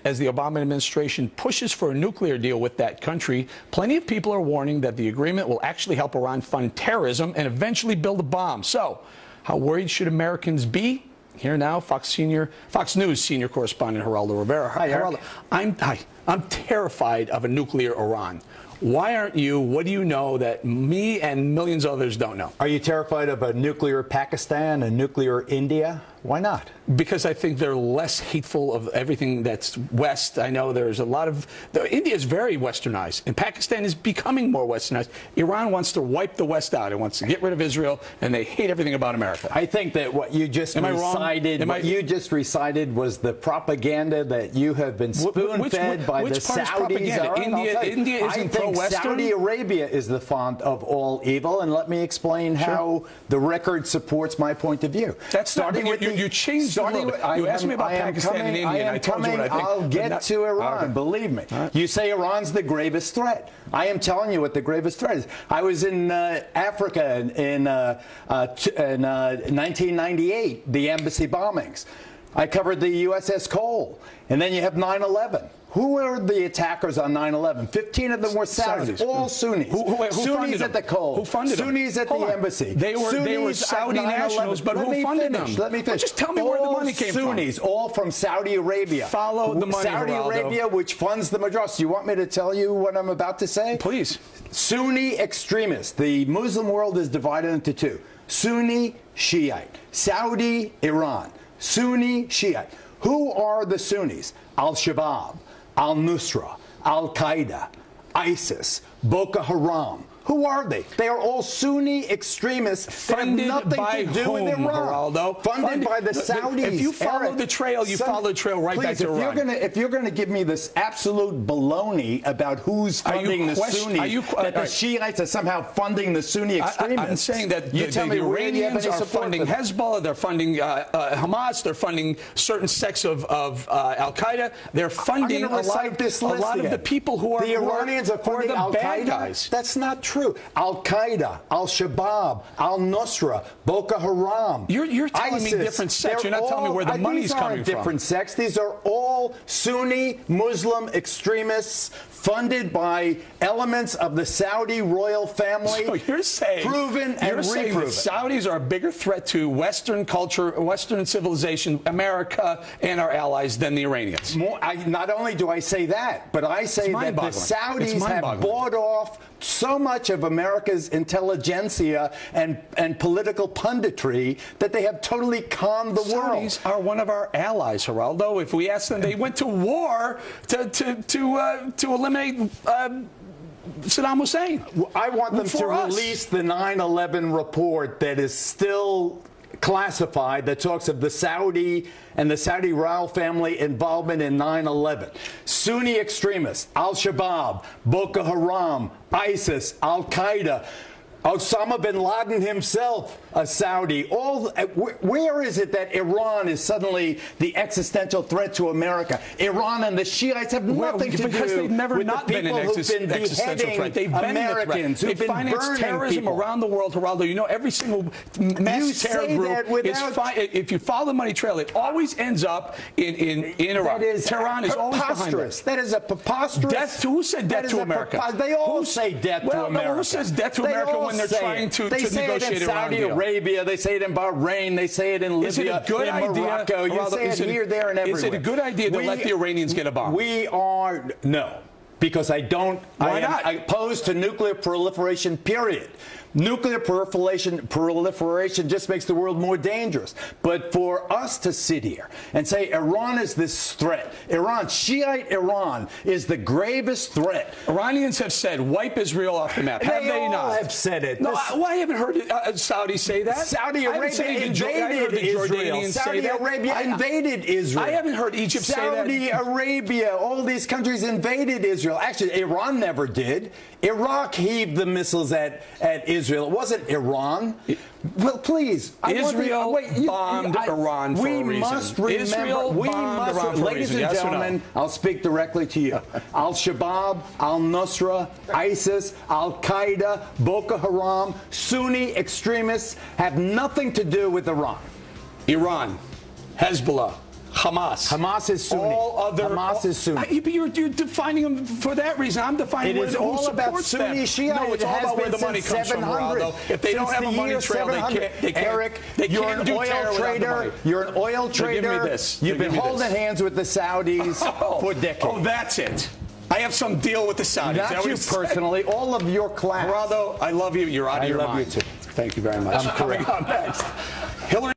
as the Obama administration pushes for a nuclear deal with that country, plenty of people are warning that the agreement will actually help Iran fund terrorism and eventually build a bomb. So, how worried should Americans be? Here now, Fox News senior correspondent Geraldo Rivera. Hi, Geraldo, I'm terrified of a nuclear Iran. Why aren't you? What do you know that me and millions of others don't know? Are you terrified of a nuclear Pakistan, a nuclear India? Why not? Because I think they're less hateful of everything that's West. I know there's a lot of... India is very westernized, and Pakistan is becoming more westernized. Iran wants to wipe the West out. It wants to get rid of Israel, and they hate everything about America. I think that what you just recited was the propaganda that you have been spoon-fed by the Saudis. India isn't pro-Western. Saudi Arabia is the font of all evil, and let me explain how the record supports my point of view. That's starting with you changed. You asked me about Pakistan and India, and I told you what I think. I'll get to Iran, believe me. Right. You say Iran's the gravest threat. I am telling you what the gravest threat is. I was in Africa in 1998, the embassy bombings. I covered the USS Cole, and then you have 9/11. Who were the attackers on 9/11? 15 of them were Saudis, all Sunnis. Who Sunnis at the Cole. Who funded them? Sunnis at the embassy. They were Saudi nationals, but who funded them? Let me finish. Well, just tell me where the money came from. Sunnis, all from Saudi Arabia. Follow the money, Saudi Arabia, which funds the madrasas. You want me to tell you what I'm about to say? Please. Sunni extremists. The Muslim world is divided into two. Sunni, Shiite. Saudi, Iran. Sunni, Shiite. Who are the Sunnis? Al-Shabaab, Al-Nusra, Al-Qaeda, ISIS, Boko Haram. Who are they? They are all Sunni extremists that have nothing to do with Iran. Geraldo? Funded by the Saudis. If you follow the trail, you follow the trail right back to Iran. If you're going to give me this absolute baloney about who's funding the Sunnis, that the Shiites are somehow funding the Sunni extremists, I'm saying that the Iranians are funding Hezbollah, they're funding Hamas, they're funding certain sects of Al-Qaeda, they're funding a lot of the people who are the Iranians are funding Al-Qaeda. That's not true. Al-Qaeda, Al-Shabaab, Al-Nusra, Boko Haram, You're telling ISIS, me different sects. You're not telling me where the money's coming from. These aren't different sects. These are all Sunni Muslim extremists funded by elements of the Saudi royal family. So you're saying, proven and you're saying that reproven. Saudis are a bigger threat to Western culture, Western civilization, America, and our allies than the Iranians. Not only do I say that, but I say that the Saudis have bought off so much of America's intelligentsia and political punditry that they have totally conned the world. Saudis are one of our allies, Geraldo. If we ask them, they went to war to eliminate Saddam Hussein. I want them to release the 9/11 report that is still classified, that talks of the Saudi and the Saudi royal family involvement in 9/11. Sunni extremists, Al-Shabaab, Boko Haram, ISIS, Al-Qaeda, Osama bin Laden himself, a Saudi. Where is it that Iran is suddenly the existential threat to America? Iran and the Shiites have nothing to do because they've never with not the been people an who've been existential threat. They've been Americans who've been finance terrorism people around the world, Geraldo. You know, every single mass terror group is if you follow the money trail, it always ends up in Iran. Tehran is always behind it. That is a preposterous. Who said death to America? They all say death to America. Who says death to America when they're trying to negotiate in Saudi Arabia, they say it in Bahrain, they say it in Libya, in Morocco. You say it here, there, and everywhere. Is it a good idea to let the Iranians get a bomb? No. Because I don't. Why not? I am opposed to nuclear proliferation, period. Nuclear proliferation just makes the world more dangerous. But for us to sit here and say Iran is this threat, Shiite Iran is the gravest threat. Iranians have said, wipe Israel off the map. Have they not? They have said it. No, I haven't heard Saudis say that. Saudi Arabia invaded Israel. Saudi Arabia invaded Israel. I haven't heard Egypt say that. Saudi Arabia, all these countries invaded Israel. Actually, Iran never did. Iraq heaved the missiles at Israel. It wasn't Iran. Well, please. Israel bombed Iran for a reason. We must remember, ladies and gentlemen, I'll speak directly to you. Al-Shabaab, Al-Nusra, ISIS, Al-Qaeda, Boko Haram, Sunni extremists have nothing to do with Iran. Iran, Hezbollah, Hamas. Hamas is Sunni. Hamas is Sunni. But you're defining them for that reason. I'm defining it is all about Sunni Shia. No, it's all about where the money comes from, Geraldo. If they don't have a money trail, they can't. Eric, you're an oil trader. You're an oil trader. Give me this. You've been holding hands with the Saudis for decades. Oh, that's it. I have some deal with the Saudis. Not you personally. All of your class. Geraldo, I love you. You're out of your mind. I love you too. Thank you very much. I'm correct. Coming up next, Hillary.